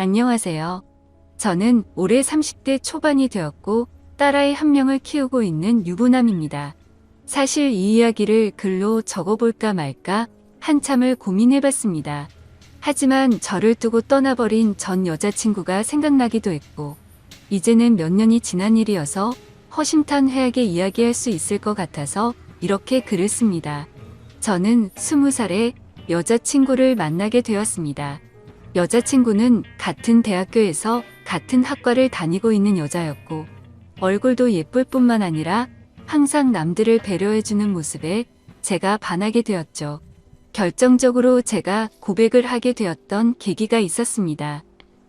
안녕하세요. 저는 올해 30대 초반이 되었고 딸아이 한 명을 키우고 있는 유부남입니다. 사실 이 이야기를 글로 적어볼까 말까 한참을 고민해봤습니다. 하지만 저를 두고 떠나버린 전 여자친구가 생각나기도 했고 이제는 몇 년이 지난 일이어서 허심탄회하게 이야기할 수 있을 것 같아서 이렇게 글을 씁니다. 저는 20살에 여자친구를 만나게 되었습니다. 여자친구는 같은 대학교에서 같은 학과를 다니고 있는 여자였고 얼굴도 예쁠 뿐만 아니라 항상 남들을 배려해주는 모습에 제가 반하게 되었죠. 결정적으로 제가 고백을 하게 되었던 계기가 있었습니다.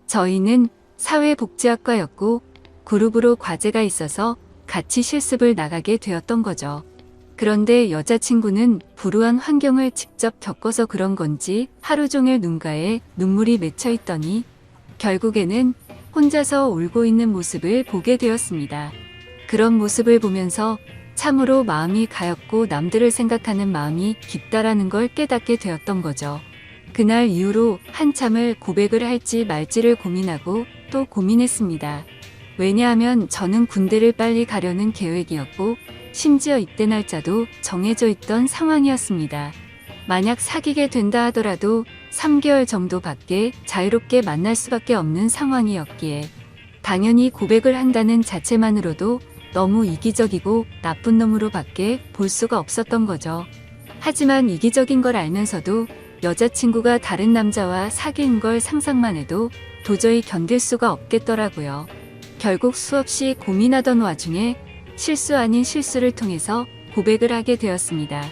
저희는 사회복지학과였고 그룹으로 과제가 있어서 같이 실습을 나가게 되었던 거죠. 그런데 여자친구는 불우한 환경을 직접 겪어서 그런 건지 하루 종일 눈가에 눈물이 맺혀 있더니 결국에는 혼자서 울고 있는 모습을 보게 되었습니다. 그런 모습을 보면서 참으로 마음이 가엽고 남들을 생각하는 마음이 깊다라는 걸 깨닫게 되었던 거죠. 그날 이후로 한참을 고백을 할지 말지를 고민하고 또 고민했습니다. 왜냐하면 저는 군대를 빨리 가려는 계획이었고 심지어 입대 날짜도 정해져 있던 상황이었습니다. 만약 사귀게 된다 하더라도 3개월 정도밖에 자유롭게 만날 수밖에 없는 상황이었기에 당연히 고백을 한다는 자체만으로도 너무 이기적이고 나쁜 놈으로밖에 볼 수가 없었던 거죠. 하지만 이기적인 걸 알면서도 여자친구가 다른 남자와 사귄 걸 상상만 해도 도저히 견딜 수가 없겠더라고요. 결국 수없이 고민하던 와중에 실수 아닌 실수를 통해서 고백을 하게 되었습니다.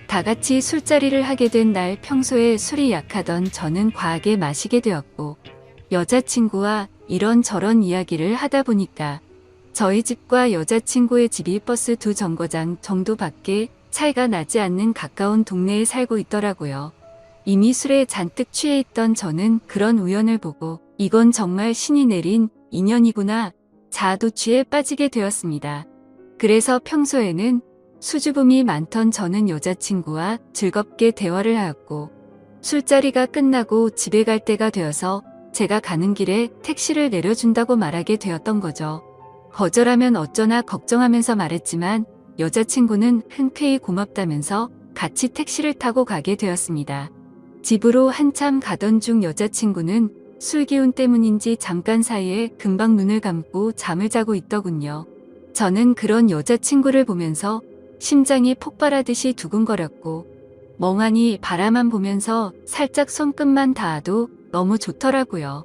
다 같이 술자리를 하게 된 날 평소에 술이 약하던 저는 과하게 마시게 되었고 여자친구와 이런저런 이야기를 하다 보니까 저희 집과 여자친구의 집이 버스 2정거장 정도밖에 차이가 나지 않는 가까운 동네에 살고 있더라고요. 이미 술에 잔뜩 취해 있던 저는 그런 우연을 보고 이건 정말 신이 내린 인연이구나 자아도취에 빠지게 되었습니다. 그래서 평소에는 수줍음이 많던 저는 여자친구와 즐겁게 대화를 하였고 술자리가 끝나고 집에 갈 때가 되어서 제가 가는 길에 택시를 내려준다고 말하게 되었던 거죠. 거절하면 어쩌나 걱정하면서 말했지만 여자친구는 흔쾌히 고맙다면서 같이 택시를 타고 가게 되었습니다. 집으로 한참 가던 중 여자친구는 술 기운 때문인지 잠깐 사이에 금방 눈을 감고 잠을 자고 있더군요. 저는 그런 여자친구를 보면서 심장이 폭발하듯이 두근거렸고 멍하니 바라만 보면서 살짝 손끝만 닿아도 너무 좋더라고요.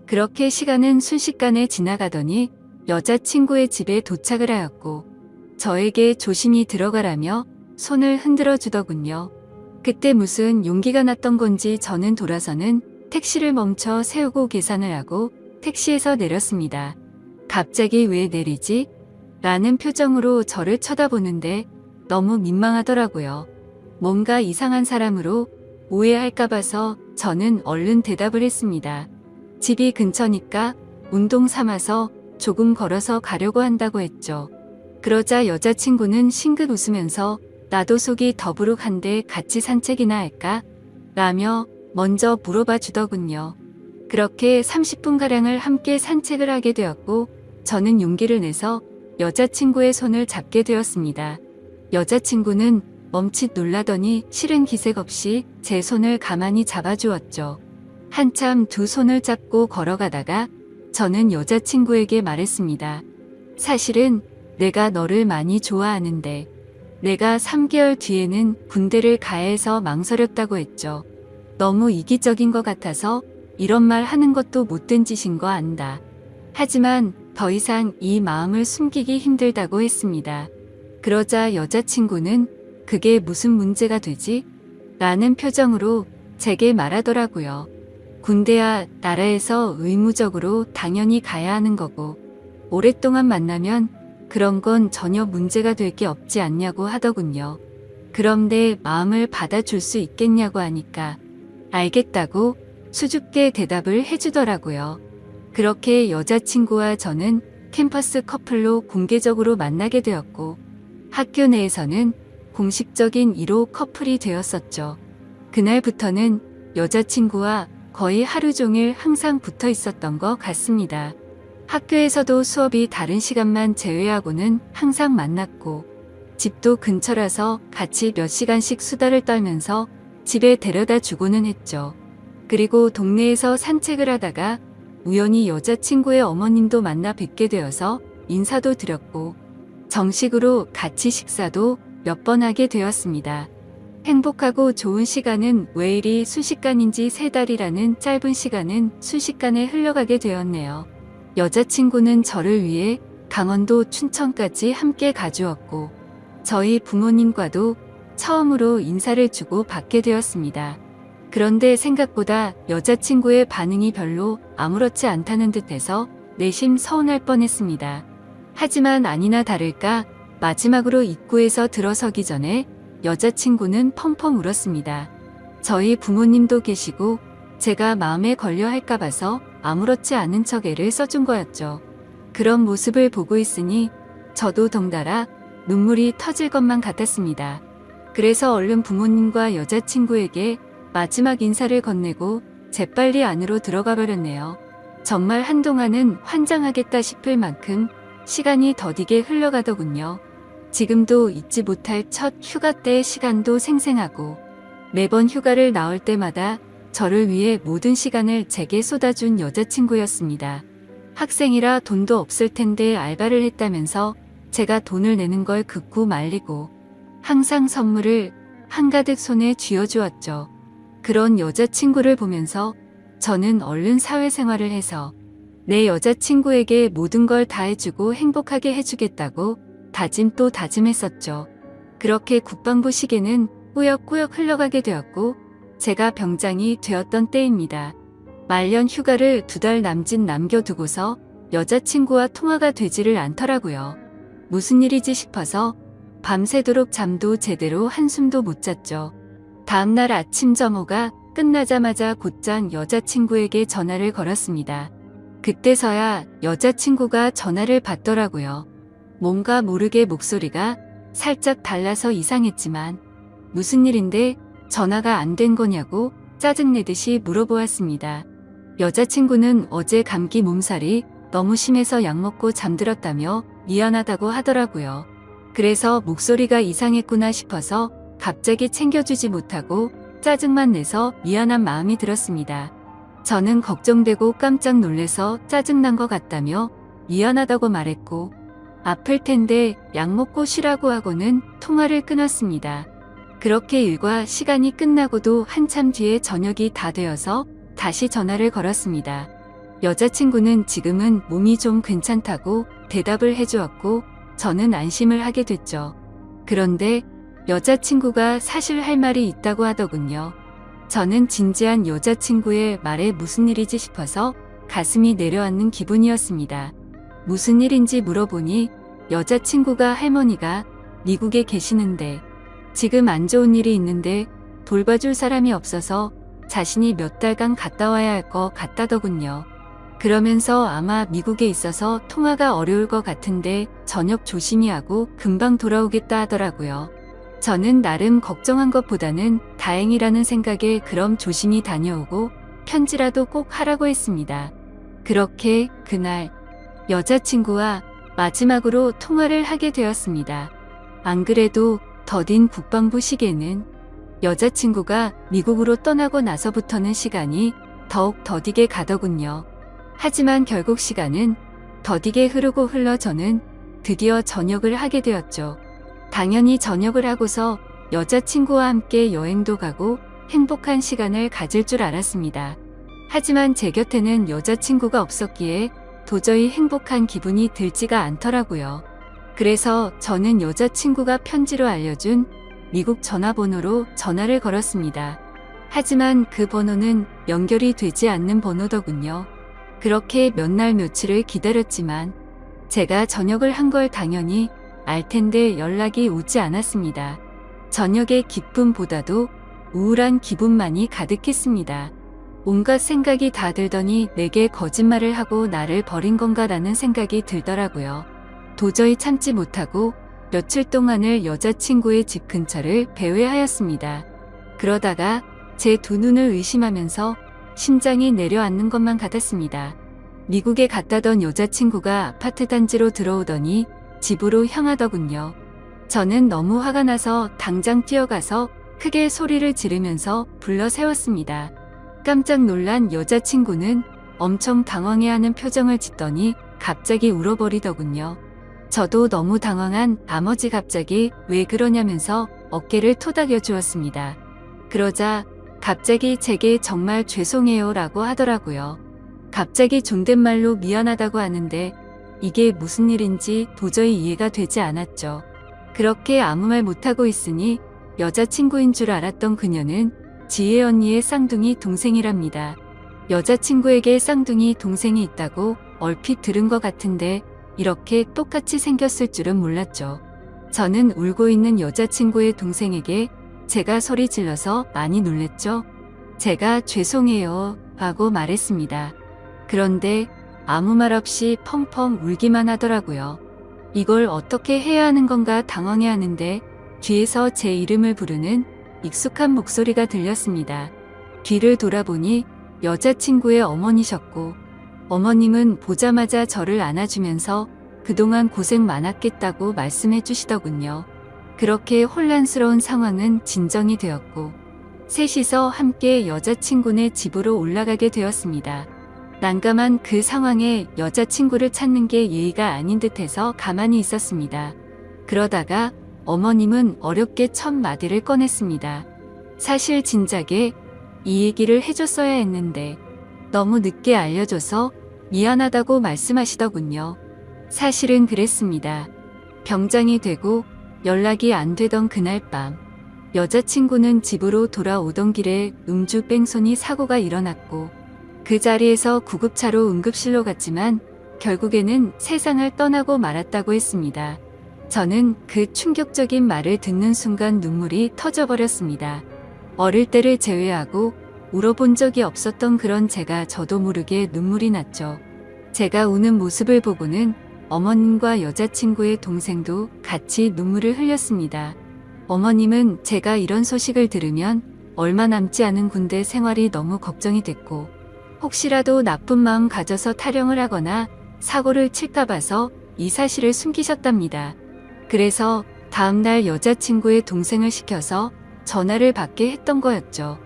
그렇게 시간은 순식간에 지나가더니 여자친구의 집에 도착을 하였고 저에게 조심히 들어가라며 손을 흔들어 주더군요. 그때 무슨 용기가 났던 건지 저는 돌아서는 택시를 멈춰 세우고 계산을 하고 택시에서 내렸습니다. 갑자기 왜 내리지? 라는 표정으로 저를 쳐다보는데 너무 민망하더라고요. 뭔가 이상한 사람으로 오해할까 봐서 저는 얼른 대답을 했습니다. 집이 근처니까 운동 삼아서 조금 걸어서 가려고 한다고 했죠. 그러자 여자친구는 싱긋 웃으면서 나도 속이 더부룩한데 같이 산책이나 할까? 라며 먼저 물어봐 주더군요. 그렇게 30분가량을 함께 산책을 하게 되었고 저는 용기를 내서 여자친구의 손을 잡게 되었습니다. 여자친구는 멈칫 놀라더니 싫은 기색 없이 제 손을 가만히 잡아주었죠. 한참 두 손을 잡고 걸어가다가 저는 여자친구에게 말했습니다. 사실은 내가 너를 많이 좋아하는데 내가 3개월 뒤에는 군대를 가야 해서 망설였다고 했죠. 너무 이기적인 것 같아서 이런 말 하는 것도 못된 짓인 거 안다. 하지만 더 이상 이 마음을 숨기기 힘들다고 했습니다. 그러자 여자친구는 그게 무슨 문제가 되지? 라는 표정으로 제게 말하더라고요. 군대야 나라에서 의무적으로 당연히 가야 하는 거고 오랫동안 만나면 그런 건 전혀 문제가 될 게 없지 않냐고 하더군요. 그럼 내 마음을 받아줄 수 있겠냐고 하니까 알겠다고 수줍게 대답을 해주더라고요. 그렇게 여자친구와 저는 캠퍼스 커플로 공개적으로 만나게 되었고 학교 내에서는 공식적인 1호 커플이 되었었죠. 그날부터는 여자친구와 거의 하루 종일 항상 붙어 있었던 것 같습니다. 학교에서도 수업이 다른 시간만 제외하고는 항상 만났고, 집도 근처라서 같이 몇 시간씩 수다를 떨면서 집에 데려다 주고는 했죠. 그리고 동네에서 산책을 하다가 우연히 여자친구의 어머님도 만나 뵙게 되어서 인사도 드렸고, 정식으로 같이 식사도 몇 번 하게 되었습니다. 행복하고 좋은 시간은 왜 이리 순식간인지 3달이라는 짧은 시간은 순식간에 흘러가게 되었네요. 여자친구는 저를 위해 강원도 춘천까지 함께 가주었고, 저희 부모님과도 처음으로 인사를 주고 받게 되었습니다. 그런데 생각보다 여자친구의 반응이 별로 아무렇지 않다는 듯해서 내심 서운할 뻔했습니다. 하지만 아니나 다를까 마지막으로 입구에서 들어서기 전에 여자친구는 펑펑 울었습니다. 저희 부모님도 계시고 제가 마음에 걸려 할까 봐서 아무렇지 않은 척 애를 써준 거였죠. 그런 모습을 보고 있으니 저도 덩달아 눈물이 터질 것만 같았습니다. 그래서 얼른 부모님과 여자친구에게 마지막 인사를 건네고 재빨리 안으로 들어가 버렸네요. 정말 한동안은 환장하겠다 싶을 만큼 시간이 더디게 흘러가더군요. 지금도 잊지 못할 첫 휴가 때의 시간도 생생하고, 매번 휴가를 나올 때마다 저를 위해 모든 시간을 제게 쏟아준 여자친구였습니다. 학생이라 돈도 없을 텐데 알바를 했다면서 제가 돈을 내는 걸 극구 말리고 항상 선물을 한가득 손에 쥐어주었죠. 그런 여자친구를 보면서 저는 얼른 사회생활을 해서 내 여자친구에게 모든 걸 다 해주고 행복하게 해주겠다고 다짐 또 다짐했었죠. 그렇게 국방부 시계는 꾸역꾸역 흘러가게 되었고, 제가 병장이 되었던 때입니다. 말년 휴가를 2달 남짓 남겨두고서 여자친구와 통화가 되지를 않더라고요. 무슨 일이지 싶어서 밤새도록 잠도 제대로 한숨도 못 잤죠. 다음날 아침 점호가 끝나자마자 곧장 여자친구에게 전화를 걸었습니다. 그때서야 여자친구가 전화를 받더라고요. 뭔가 모르게 목소리가 살짝 달라서 이상했지만 무슨 일인데 전화가 안 된 거냐고 짜증내듯이 물어보았습니다. 여자친구는 어제 감기 몸살이 너무 심해서 약 먹고 잠들었다며 미안하다고 하더라고요. 그래서 목소리가 이상했구나 싶어서 갑자기 챙겨주지 못하고 짜증만 내서 미안한 마음이 들었습니다. 저는 걱정되고 깜짝 놀래서 짜증난 것 같다며 미안하다고 말했고, 아플 텐데 약 먹고 쉬라고 하고는 통화를 끊었습니다. 그렇게 일과 시간이 끝나고도 한참 뒤에 저녁이 다 되어서 다시 전화를 걸었습니다. 여자친구는 지금은 몸이 좀 괜찮다고 대답을 해주었고 저는 안심을 하게 됐죠. 그런데 여자친구가 사실 할 말이 있다고 하더군요. 저는 진지한 여자친구의 말에 무슨 일이지 싶어서 가슴이 내려앉는 기분이었습니다. 무슨 일인지 물어보니 여자친구가 할머니가 미국에 계시는데 지금 안 좋은 일이 있는데 돌봐줄 사람이 없어서 자신이 몇 달간 갔다 와야 할 것 같다더군요. 그러면서 아마 미국에 있어서 통화가 어려울 것 같은데 저녁 조심히 하고 금방 돌아오겠다 하더라고요. 저는 나름 걱정한 것보다는 다행이라는 생각에 그럼 조심히 다녀오고 편지라도 꼭 하라고 했습니다. 그렇게 그날 여자친구와 마지막으로 통화를 하게 되었습니다. 안 그래도 더딘 국방부 시계는 여자친구가 미국으로 떠나고 나서부터는 시간이 더욱 더디게 가더군요. 하지만 결국 시간은 더디게 흐르고 흘러 저는 드디어 전역을 하게 되었죠. 당연히 전역을 하고서 여자친구와 함께 여행도 가고 행복한 시간을 가질 줄 알았습니다. 하지만 제 곁에는 여자친구가 없었기에 도저히 행복한 기분이 들지가 않더라고요. 그래서 저는 여자친구가 편지로 알려준 미국 전화번호로 전화를 걸었습니다. 하지만 그 번호는 연결이 되지 않는 번호더군요. 그렇게 몇 날 며칠을 기다렸지만 제가 전역을 한 걸 당연히 알 텐데 연락이 오지 않았습니다. 저녁의 기쁨보다도 우울한 기분만이 가득했습니다. 온갖 생각이 다 들더니 내게 거짓말을 하고 나를 버린 건가라는 생각이 들더라고요. 도저히 참지 못하고 며칠 동안을 여자친구의 집 근처를 배회하였습니다. 그러다가 제 두 눈을 의심하면서 심장이 내려앉는 것만 같았습니다. 미국에 갔다던 여자친구가 아파트 단지로 들어오더니 집으로 향하더군요. 저는 너무 화가 나서 당장 뛰어가서 크게 소리를 지르면서 불러 세웠습니다. 깜짝 놀란 여자친구는 엄청 당황해하는 표정을 짓더니 갑자기 울어버리더군요. 저도 너무 당황한 나머지 갑자기 왜 그러냐면서 어깨를 토닥여 주었습니다. 그러자 갑자기 제게 정말 죄송해요 라고 하더라고요. 갑자기 존댓말로 미안하다고 하는데 이게 무슨 일인지 도저히 이해가 되지 않았죠. 그렇게 아무 말 못하고 있으니 여자친구인 줄 알았던 그녀는 지혜 언니의 쌍둥이 동생이랍니다. 여자친구에게 쌍둥이 동생이 있다고 얼핏 들은 것 같은데 이렇게 똑같이 생겼을 줄은 몰랐죠. 저는 울고 있는 여자친구의 동생에게 제가 소리 질러서 많이 놀랬죠. 제가 죄송해요 하고 말했습니다. 그런데 아무 말 없이 펑펑 울기만 하더라고요. 이걸 어떻게 해야 하는 건가 당황해 하는데 뒤에서 제 이름을 부르는 익숙한 목소리가 들렸습니다. 뒤를 돌아보니 여자친구의 어머니셨고 어머님은 보자마자 저를 안아주면서 그동안 고생 많았겠다고 말씀해 주시더군요. 그렇게 혼란스러운 상황은 진정이 되었고 셋이서 함께 여자친구네 집으로 올라가게 되었습니다. 난감한 그 상황에 여자친구를 찾는 게 예의가 아닌 듯해서 가만히 있었습니다. 그러다가 어머님은 어렵게 첫 마디를 꺼냈습니다. 사실 진작에 이 얘기를 해줬어야 했는데 너무 늦게 알려줘서 미안하다고 말씀하시더군요. 사실은 그랬습니다. 병장이 되고 연락이 안 되던 그날 밤 여자친구는 집으로 돌아오던 길에 음주 뺑소니 사고가 일어났고 그 자리에서 구급차로 응급실로 갔지만 결국에는 세상을 떠나고 말았다고 했습니다. 저는 그 충격적인 말을 듣는 순간 눈물이 터져버렸습니다. 어릴 때를 제외하고 울어본 적이 없었던 그런 제가 저도 모르게 눈물이 났죠. 제가 우는 모습을 보고는 어머님과 여자친구의 동생도 같이 눈물을 흘렸습니다. 어머님은 제가 이런 소식을 들으면 얼마 남지 않은 군대 생활이 너무 걱정이 됐고 혹시라도 나쁜 마음 가져서 타령을 하거나 사고를 칠까 봐서 이 사실을 숨기셨답니다. 그래서 다음날 여자친구의 동생을 시켜서 전화를 받게 했던 거였죠.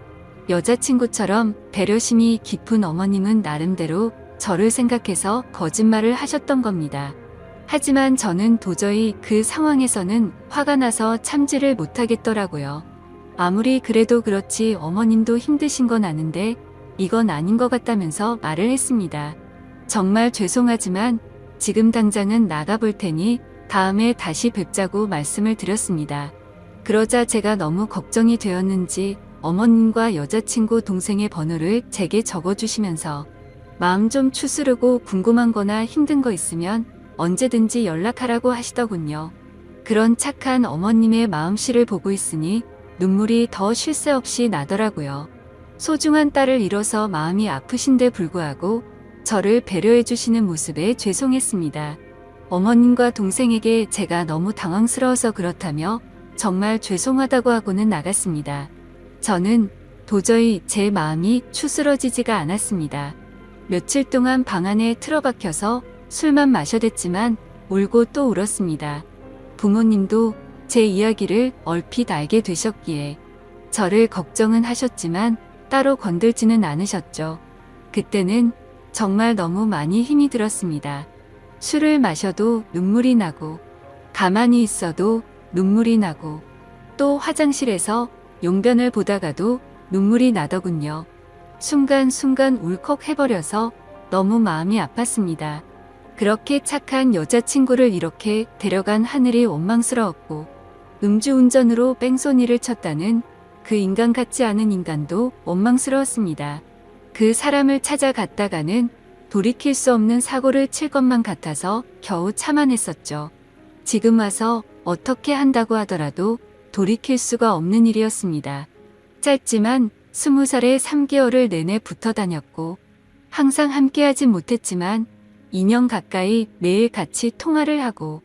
여자친구처럼 배려심이 깊은 어머님은 나름대로 저를 생각해서 거짓말을 하셨던 겁니다. 하지만 저는 도저히 그 상황에서는 화가 나서 참지를 못하겠더라고요. 아무리 그래도 그렇지 어머님도 힘드신 건 아는데 이건 아닌 것 같다면서 말을 했습니다. 정말 죄송하지만 지금 당장은 나가볼 테니 다음에 다시 뵙자고 말씀을 드렸습니다. 그러자 제가 너무 걱정이 되었는지 어머님과 여자친구 동생의 번호를 제게 적어주시면서 마음 좀 추스르고 궁금한 거나 힘든 거 있으면 언제든지 연락하라고 하시더군요. 그런 착한 어머님의 마음씨를 보고 있으니 눈물이 더 쉴 새 없이 나더라고요. 소중한 딸을 잃어서 마음이 아프신데 불구하고 저를 배려해 주시는 모습에 죄송했습니다. 어머님과 동생에게 제가 너무 당황스러워서 그렇다며 정말 죄송하다고 하고는 나갔습니다. 저는 도저히 제 마음이 추스러지지가 않았습니다. 며칠 동안 방 안에 틀어박혀서 술만 마셔댔지만 울고 또 울었습니다. 부모님도 제 이야기를 얼핏 알게 되셨기에 저를 걱정은 하셨지만 따로 건들지는 않으셨죠. 그때는 정말 너무 많이 힘이 들었습니다. 술을 마셔도 눈물이 나고 가만히 있어도 눈물이 나고 또 화장실에서 용변을 보다가도 눈물이 나더군요. 순간순간 울컥해버려서 너무 마음이 아팠습니다. 그렇게 착한 여자친구를 이렇게 데려간 하늘이 원망스러웠고 음주운전으로 뺑소니를 쳤다는 그 인간 같지 않은 인간도 원망스러웠습니다. 그 사람을 찾아갔다가는 돌이킬 수 없는 사고를 칠 것만 같아서 겨우 참아냈었죠. 지금 와서 어떻게 한다고 하더라도 돌이킬 수가 없는 일이었습니다. 짧지만 20살에 3개월을 내내 붙어 다녔고 항상 함께하진 못했지만 2년 가까이 매일 같이 통화를 하고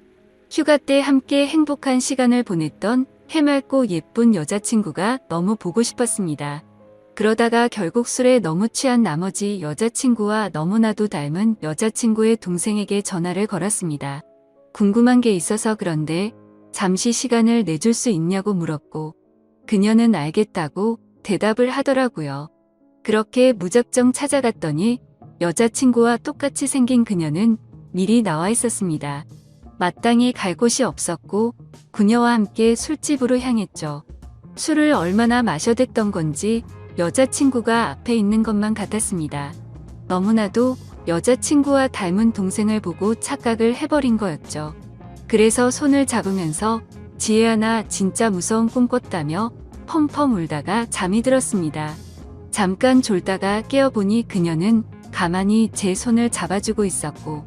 휴가 때 함께 행복한 시간을 보냈던 해맑고 예쁜 여자친구가 너무 보고 싶었습니다. 그러다가 결국 술에 너무 취한 나머지 여자친구와 너무나도 닮은 여자친구의 동생에게 전화를 걸었습니다. 궁금한 게 있어서 그런데 잠시 시간을 내줄 수 있냐고 물었고 그녀는 알겠다고 대답을 하더라고요. 그렇게 무작정 찾아갔더니 여자친구와 똑같이 생긴 그녀는 미리 나와 있었습니다. 마땅히 갈 곳이 없었고 그녀와 함께 술집으로 향했죠. 술을 얼마나 마셔댔던 건지 여자친구가 앞에 있는 것만 같았습니다. 너무나도 여자친구와 닮은 동생을 보고 착각을 해버린 거였죠. 그래서 손을 잡으면서 지혜야 나 진짜 무서운 꿈 꿨다며 펑펑 울다가 잠이 들었습니다. 잠깐 졸다가 깨어보니 그녀는 가만히 제 손을 잡아주고 있었고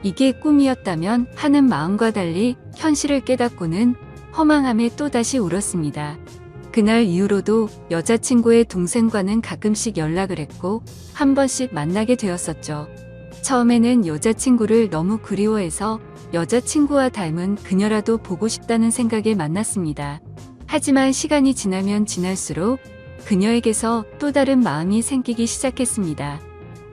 이게 꿈이었다면 하는 마음과 달리 현실을 깨닫고는 허망함에 또다시 울었습니다. 그날 이후로도 여자친구의 동생과는 가끔씩 연락을 했고 한 번씩 만나게 되었었죠. 처음에는 여자친구를 너무 그리워해서 여자친구와 닮은 그녀라도 보고 싶다는 생각에 만났습니다. 하지만 시간이 지나면 지날수록 그녀에게서 또 다른 마음이 생기기 시작했습니다.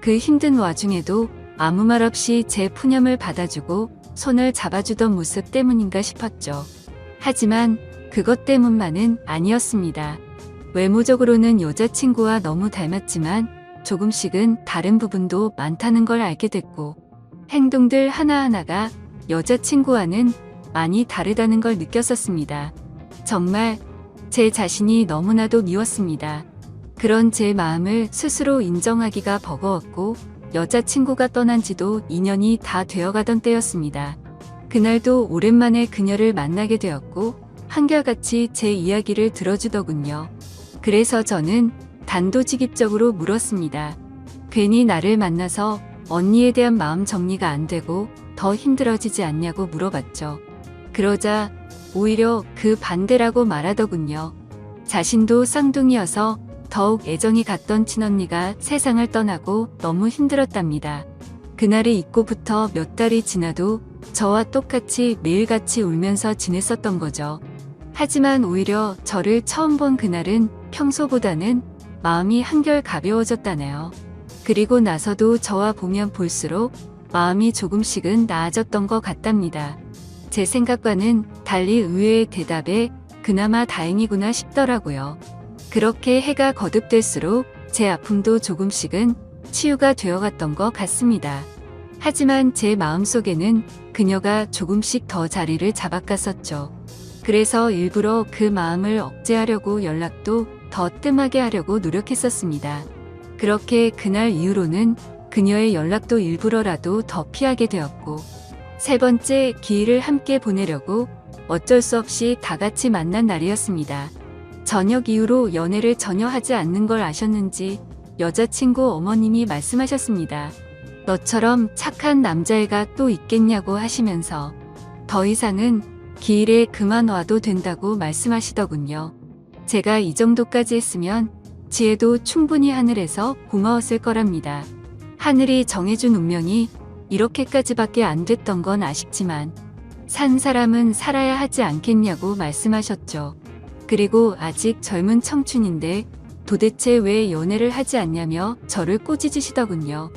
그 힘든 와중에도 아무 말 없이 제 푸념을 받아주고 손을 잡아주던 모습 때문인가 싶었죠. 하지만 그것 때문만은 아니었습니다. 외모적으로는 여자친구와 너무 닮았지만 조금씩은 다른 부분도 많다는 걸 알게 됐고 행동들 하나하나가 여자친구와는 많이 다르다는 걸 느꼈었습니다. 정말 제 자신이 너무나도 미웠습니다. 그런 제 마음을 스스로 인정하기가 버거웠고 여자친구가 떠난 지도 2년이 다 되어가던 때였습니다. 그날도 오랜만에 그녀를 만나게 되었고 한결같이 제 이야기를 들어주더군요. 그래서 저는 단도직입적으로 물었습니다. 괜히 나를 만나서 언니에 대한 마음 정리가 안 되고 더 힘들어지지 않냐고 물어봤죠. 그러자 오히려 그 반대라고 말하더군요. 자신도 쌍둥이여서 더욱 애정이 갔던 친언니가 세상을 떠나고 너무 힘들었답니다. 그날을 잊고부터 몇 달이 지나도 저와 똑같이 매일같이 울면서 지냈었던 거죠. 하지만 오히려 저를 처음 본 그날은 평소보다는 마음이 한결 가벼워졌다네요. 그리고 나서도 저와 보면 볼수록 마음이 조금씩은 나아졌던 것 같답니다. 제 생각과는 달리 의외의 대답에 그나마 다행이구나 싶더라고요. 그렇게 해가 거듭될수록 제 아픔도 조금씩은 치유가 되어갔던 것 같습니다. 하지만 제 마음속에는 그녀가 조금씩 더 자리를 잡아갔었죠. 그래서 일부러 그 마음을 억제하려고 연락도 더 뜸하게 하려고 노력했었습니다. 그렇게 그날 이후로는 그녀의 연락도 일부러라도 더 피하게 되었고 세 번째 기일을 함께 보내려고 어쩔 수 없이 다 같이 만난 날이었습니다. 저녁 이후로 연애를 전혀 하지 않는 걸 아셨는지 여자친구 어머님이 말씀하셨습니다. 너처럼 착한 남자애가 또 있겠냐고 하시면서 더 이상은 기일에 그만 와도 된다고 말씀하시더군요. 제가 이 정도까지 했으면 지혜도 충분히 하늘에서 고마웠을 거랍니다. 하늘이 정해준 운명이 이렇게까지밖에 안 됐던 건 아쉽지만 산 사람은 살아야 하지 않겠냐고 말씀하셨죠. 그리고 아직 젊은 청춘인데 도대체 왜 연애를 하지 않냐며 저를 꼬지주시더군요.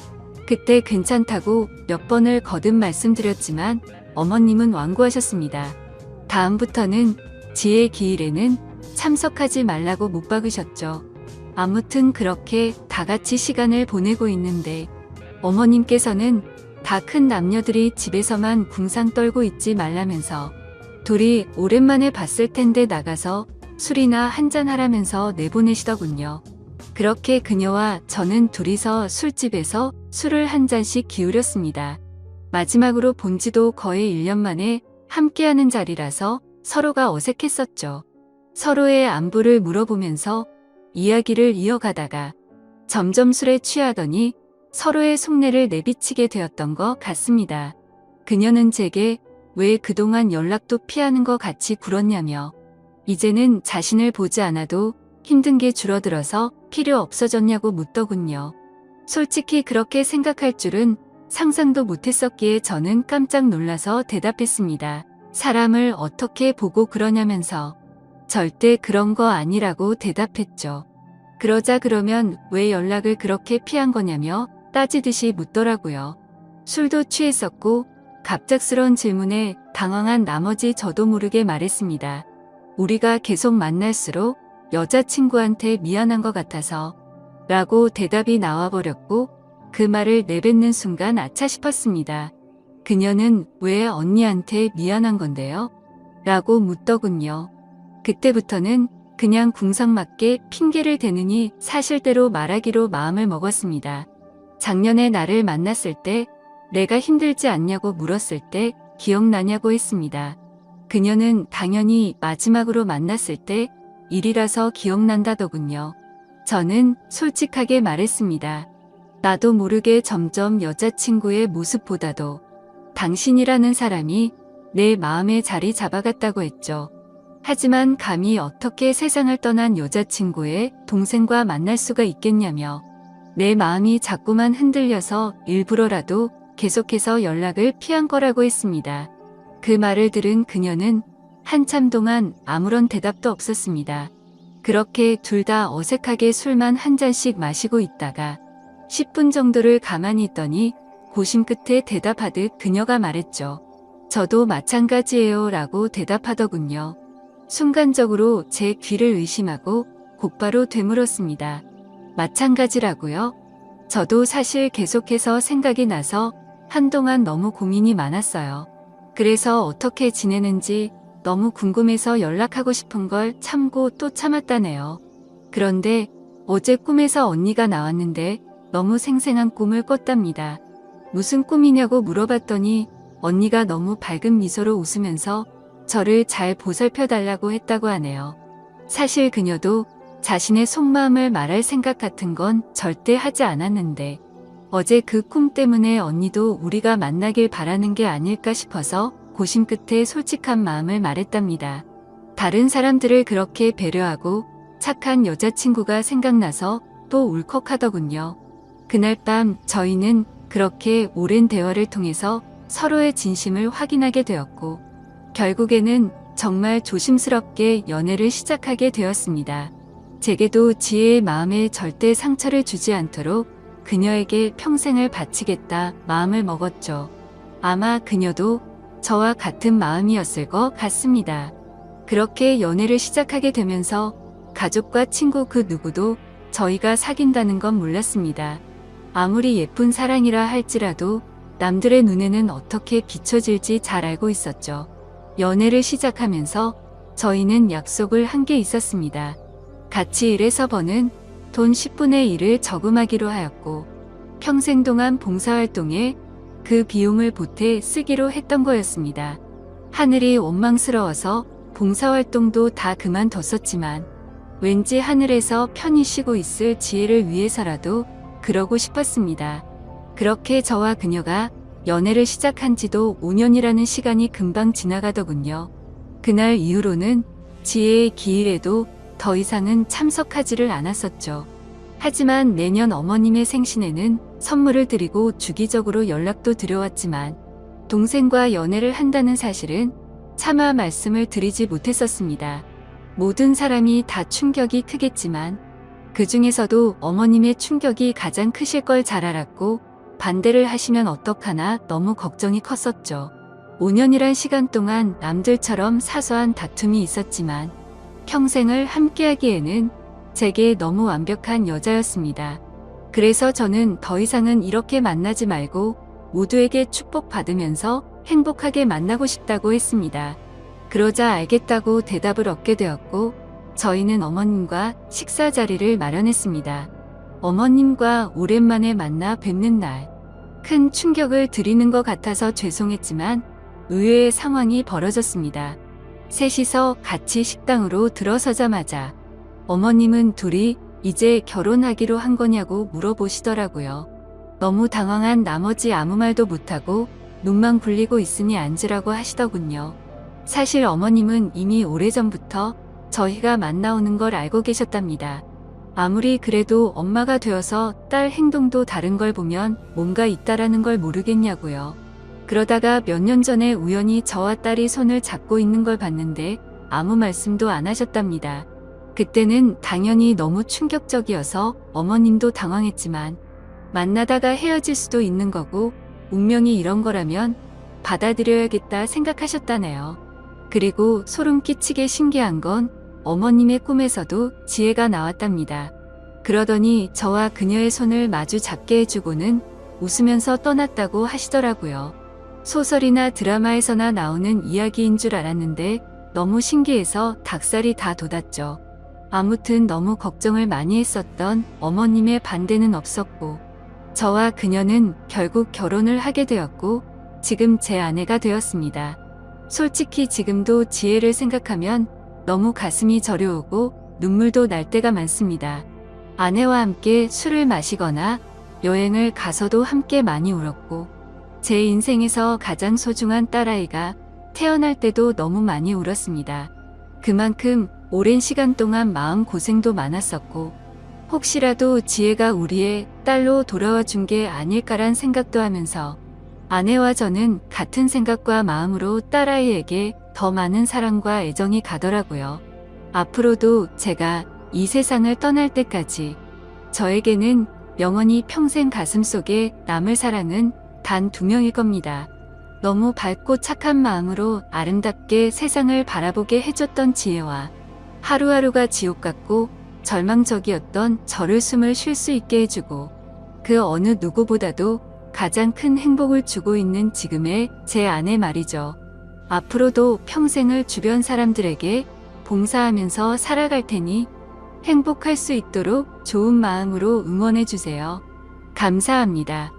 그때 괜찮다고 몇 번을 거듭 말씀드렸지만 어머님은 완고하셨습니다. 다음부터는 지혜의 기일에는 참석하지 말라고 못 박으셨죠. 아무튼 그렇게 다 같이 시간을 보내고 있는데 어머님께서는 다 큰 남녀들이 집에서만 궁상 떨고 있지 말라면서 둘이 오랜만에 봤을 텐데 나가서 술이나 한잔하라면서 내보내시더군요. 그렇게 그녀와 저는 둘이서 술집에서 술을 한 잔씩 기울였습니다. 마지막으로 본 지도 거의 1년 만에 함께하는 자리라서 서로가 어색했었죠. 서로의 안부를 물어보면서 이야기를 이어가다가 점점 술에 취하더니 서로의 속내를 내비치게 되었던 것 같습니다. 그녀는 제게 왜 그동안 연락도 피하는 것 같이 굴었냐며 이제는 자신을 보지 않아도 힘든 게 줄어들어서 필요 없어졌냐고 묻더군요. 솔직히 그렇게 생각할 줄은 상상도 못했었기에 저는 깜짝 놀라서 대답했습니다. 사람을 어떻게 보고 그러냐면서 절대 그런 거 아니라고 대답했죠. 그러자 그러면 왜 연락을 그렇게 피한 거냐며 따지듯이 묻더라고요. 술도 취했었고 갑작스러운 질문에 당황한 나머지 저도 모르게 말했습니다. 우리가 계속 만날수록 여자친구한테 미안한 것 같아서 라고 대답이 나와버렸고 그 말을 내뱉는 순간 아차 싶었습니다. 그녀는 왜 언니한테 미안한 건데요? 라고 묻더군요. 그때부터는 그냥 궁상맞게 핑계를 대느니 사실대로 말하기로 마음을 먹었습니다. 작년에 나를 만났을 때 내가 힘들지 않냐고 물었을 때 기억나냐고 했습니다. 그녀는 당연히 마지막으로 만났을 때 일이라서 기억난다더군요. 저는 솔직하게 말했습니다. 나도 모르게 점점 여자친구의 모습보다도 당신이라는 사람이 내 마음에 자리 잡아갔다고 했죠. 하지만 감히 어떻게 세상을 떠난 여자친구의 동생과 만날 수가 있겠냐며 내 마음이 자꾸만 흔들려서 일부러라도 계속해서 연락을 피한 거라고 했습니다. 그 말을 들은 그녀는 한참 동안 아무런 대답도 없었습니다. 그렇게 둘 다 어색하게 술만 한 잔씩 마시고 있다가 10분 정도를 가만히 있더니 고심 끝에 대답하듯 그녀가 말했죠. 저도 마찬가지예요 라고 대답하더군요. 순간적으로 제 귀를 의심하고 곧바로 되물었습니다. 마찬가지라고요? 저도 사실 계속해서 생각이 나서 한동안 너무 고민이 많았어요. 그래서 어떻게 지내는지 너무 궁금해서 연락하고 싶은 걸 참고 또 참았다네요. 그런데 어제 꿈에서 언니가 나왔는데 너무 생생한 꿈을 꿨답니다. 무슨 꿈이냐고 물어봤더니 언니가 너무 밝은 미소로 웃으면서 저를 잘 보살펴달라고 했다고 하네요. 사실 그녀도 자신의 속마음을 말할 생각 같은 건 절대 하지 않았는데 어제 그 꿈 때문에 언니도 우리가 만나길 바라는 게 아닐까 싶어서 고심 끝에 솔직한 마음을 말했답니다. 다른 사람들을 그렇게 배려하고 착한 여자친구가 생각나서 또 울컥하더군요. 그날 밤 저희는 그렇게 오랜 대화를 통해서 서로의 진심을 확인하게 되었고 결국에는 정말 조심스럽게 연애를 시작하게 되었습니다. 제게도 지혜의 마음에 절대 상처를 주지 않도록 그녀에게 평생을 바치겠다 마음을 먹었죠. 아마 그녀도 저와 같은 마음이었을 것 같습니다. 그렇게 연애를 시작하게 되면서 가족과 친구 그 누구도 저희가 사귄다는 건 몰랐습니다. 아무리 예쁜 사랑이라 할지라도 남들의 눈에는 어떻게 비춰질지 잘 알고 있었죠. 연애를 시작하면서 저희는 약속을 한 게 있었습니다. 같이 일해서 버는 돈 10분의 1을 저금하기로 하였고 평생 동안 봉사활동에 그 비용을 보태 쓰기로 했던 거였습니다. 하늘이 원망스러워서 봉사활동도 다 그만뒀었지만 왠지 하늘에서 편히 쉬고 있을 지혜를 위해서라도 그러고 싶었습니다. 그렇게 저와 그녀가 연애를 시작한 지도 5년이라는 시간이 금방 지나가더군요. 그날 이후로는 지혜의 기일에도 더 이상은 참석하지를 않았었죠. 하지만 매년 어머님의 생신에는 선물을 드리고 주기적으로 연락도 드려왔지만 동생과 연애를 한다는 사실은 차마 말씀을 드리지 못했었습니다. 모든 사람이 다 충격이 크겠지만 그 중에서도 어머님의 충격이 가장 크실 걸 잘 알았고 반대를 하시면 어떡하나 너무 걱정이 컸었죠. 5년이란 시간 동안 남들처럼 사소한 다툼이 있었지만 평생을 함께하기에는 제게 너무 완벽한 여자였습니다. 그래서 저는 더 이상은 이렇게 만나지 말고 모두에게 축복받으면서 행복하게 만나고 싶다고 했습니다. 그러자 알겠다고 대답을 얻게 되었고 저희는 어머님과 식사 자리를 마련했습니다. 어머님과 오랜만에 만나 뵙는 날, 큰 충격을 드리는 것 같아서 죄송했지만 의외의 상황이 벌어졌습니다. 셋이서 같이 식당으로 들어서자마자 어머님은 둘이 이제 결혼하기로 한 거냐고 물어보시더라고요. 너무 당황한 나머지 아무 말도 못하고 눈만 굴리고 있으니 앉으라고 하시더군요. 사실 어머님은 이미 오래전부터 저희가 만나오는 걸 알고 계셨답니다. 아무리 그래도 엄마가 되어서 딸 행동도 다른 걸 보면 뭔가 있다라는 걸 모르겠냐고요. 그러다가 몇 년 전에 우연히 저와 딸이 손을 잡고 있는 걸 봤는데 아무 말씀도 안 하셨답니다. 그때는 당연히 너무 충격적이어서 어머님도 당황했지만 만나다가 헤어질 수도 있는 거고 운명이 이런 거라면 받아들여야겠다 생각하셨다네요. 그리고 소름 끼치게 신기한 건 어머님의 꿈에서도 지혜가 나왔답니다. 그러더니 저와 그녀의 손을 마주 잡게 해주고는 웃으면서 떠났다고 하시더라고요. 소설이나 드라마에서나 나오는 이야기인 줄 알았는데 너무 신기해서 닭살이 다 돋았죠. 아무튼 너무 걱정을 많이 했었던 어머님의 반대는 없었고 저와 그녀는 결국 결혼을 하게 되었고 지금 제 아내가 되었습니다. 솔직히 지금도 지혜를 생각하면 너무 가슴이 저려오고 눈물도 날 때가 많습니다. 아내와 함께 술을 마시거나 여행을 가서도 함께 많이 울었고 제 인생에서 가장 소중한 딸아이가 태어날 때도 너무 많이 울었습니다. 그만큼 오랜 시간 동안 마음고생도 많았었고 혹시라도 지혜가 우리의 딸로 돌아와 준 게 아닐까란 생각도 하면서 아내와 저는 같은 생각과 마음으로 딸아이에게 더 많은 사랑과 애정이 가더라고요. 앞으로도 제가 이 세상을 떠날 때까지 저에게는 영원히 평생 가슴속에 남을 사랑은 단 2명일 겁니다. 너무 밝고 착한 마음으로 아름답게 세상을 바라보게 해줬던 지혜와 하루하루가 지옥 같고 절망적이었던 저를 숨을 쉴 수 있게 해주고 그 어느 누구보다도 가장 큰 행복을 주고 있는 지금의 제 아내 말이죠. 앞으로도 평생을 주변 사람들에게 봉사하면서 살아갈 테니 행복할 수 있도록 좋은 마음으로 응원해 주세요. 감사합니다.